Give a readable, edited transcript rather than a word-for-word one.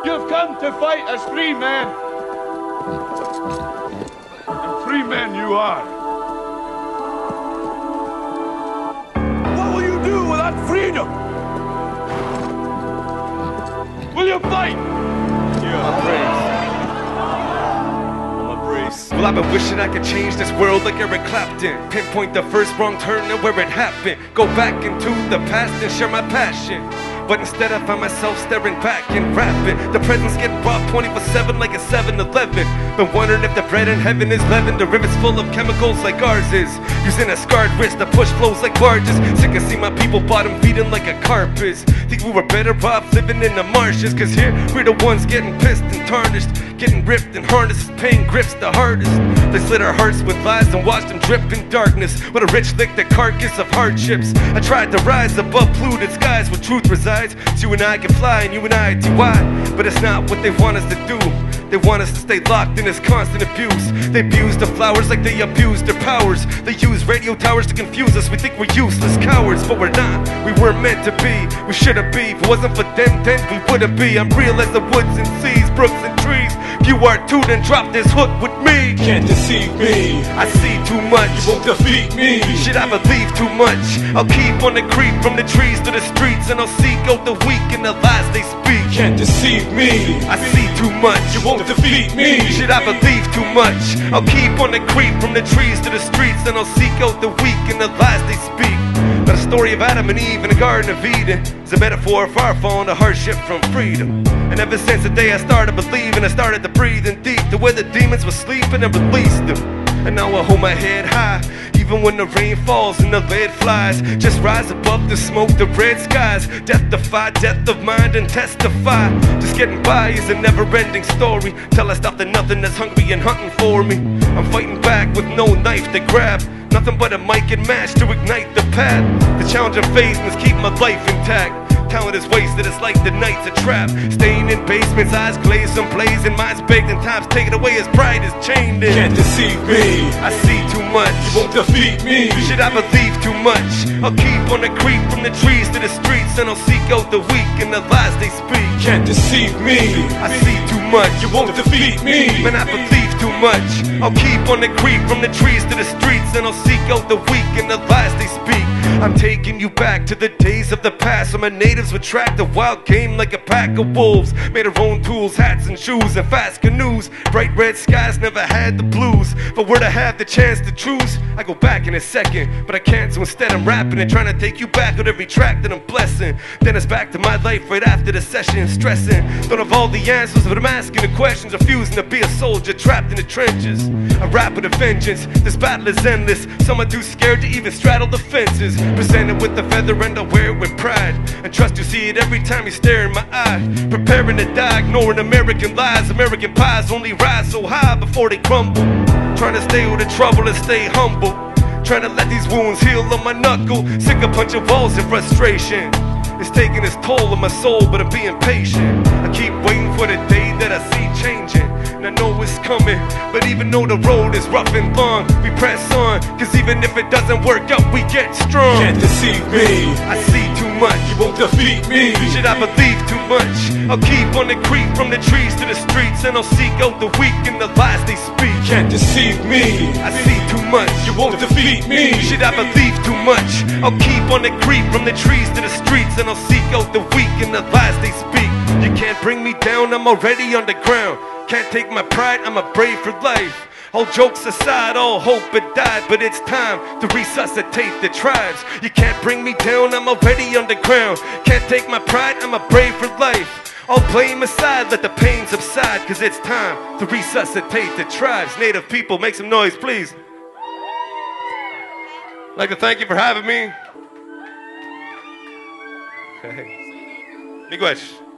You've come to fight as free men. And free men you are. What will you do without freedom? Will you fight? Well, I've been wishing I could change this world like Eric Clapton. Pinpoint the first wrong turn and where it happened. Go back into the past and share my passion. But instead I find myself staring back and rapping. The presents get brought 24/7 like a 7-Eleven. Been wondering if the bread in heaven is leavened. The river's full of chemicals like ours is. Using a scarred wrist to push flows like barges. Sick of seeing my people bottom feeding like a carpet. Think we were better off living in the marshes. Cause here we're the ones getting pissed and tarnished. Getting ripped and harnessed, pain grips the hardest. They slit our hearts with lies and watched them drip in darkness. With a rich lick, the carcass of hardships. I tried to rise above polluted skies where truth resides. So you and I can fly and you and I DY. But it's not what they want us to do. They want us to stay locked in this constant abuse. They abuse the flowers like they abuse their powers. They use radio towers to confuse us. We think we're useless cowards, but we're not. We weren't meant to be. We shouldn't be. If it wasn't for them, then we wouldn't be. I'm real as the woods and seas, brooks and trees. If you are too, then drop this hook with me. Can't deceive me. I see too much. You won't defeat me. Should I believe too much? I'll keep on the creep from the trees to the streets. And I'll seek out the weak and the lies they speak. Can't deceive me. I see too much. You won't defeat me. Should I believe too much? I'll keep on the creep from the trees to the streets. And I'll seek out the weak and the lies they speak. But the story of Adam and Eve in the Garden of Eden is a metaphor of our fall into hardship from freedom. And ever since the day I started believing, I started to breathe in deep to where the demons were sleeping and released them. And now I hold my head high, even when the rain falls and the lead flies. Just rise above the smoke, the red skies. Death defy, death of mind and testify. Just getting by is a never-ending story. Till I stop the nothing that's hungry and hunting for me. I'm fighting back with no knife to grab. Nothing but a mic and match to ignite the path. The challenge I'm facing is keeping my life intact. Talent is wasted, it's like the night's a trap. Staying in basements, eyes glazed and blazing. Minds baked and time's taken away as pride is chained in. Can't deceive me. I see too much. You won't defeat me. Should I believe too much? I'll keep on the creep from the trees to the streets. And I'll seek out the weak and the lies they speak. Can't deceive me. I see too much. You won't defeat me. Man, I believe too much. I'll keep on the creep from the trees to the streets. And I'll seek out the weak and the lies they speak. I'm taking you back to the days of the past when my natives would track the wild game like a pack of wolves. Made our own tools, hats and shoes and fast canoes. Bright red skies never had the blues. But were to have the chance to choose, I go back in a second, but I can't, so instead I'm rapping and trying to take you back on every track that I'm blessing. Then it's back to my life right after the session, stressing. Don't have all the answers, but I'm asking the questions, refusing to be a soldier trapped in the trenches. I rap with a vengeance, this battle is endless. Some are too scared to even straddle the fences. Presented with the feather and I wear it with pride. And trust you see it every time you stare in my eye. Preparing to die, ignoring American lies. American pies only rise so high before they crumble. Trying to stay with the trouble and stay humble. Trying to let these wounds heal on my knuckle. Sick of punching walls in frustration. It's taking its toll on my soul, but I'm being patient. I keep waiting for the day that I see changing. And I know it's coming, but even though the road is rough and long, we press on. Cause even if it doesn't work out, we get strong. Can't deceive me. I see too much. You won't defeat me. Should I believe too much? I'll keep on the creep from the trees to the streets. And I'll seek out the weak and the lies they speak. Can't deceive me. I see too much. You won't defeat me. Should I believe too much? I'll keep on the creep from the trees to the streets. And I'll seek out the weak and the lies they speak. You can't bring me down, I'm already on the ground. Can't take my pride, I'm a brave for life. All jokes aside, all hope had died. But it's time to resuscitate the tribes. You can't bring me down, I'm already on the ground. Can't take my pride, I'm a brave for life. All blame aside, let the pain subside. Cause it's time to resuscitate the tribes. Native people, make some noise, please. I'd like to thank you for having me. Hey. Miigwech.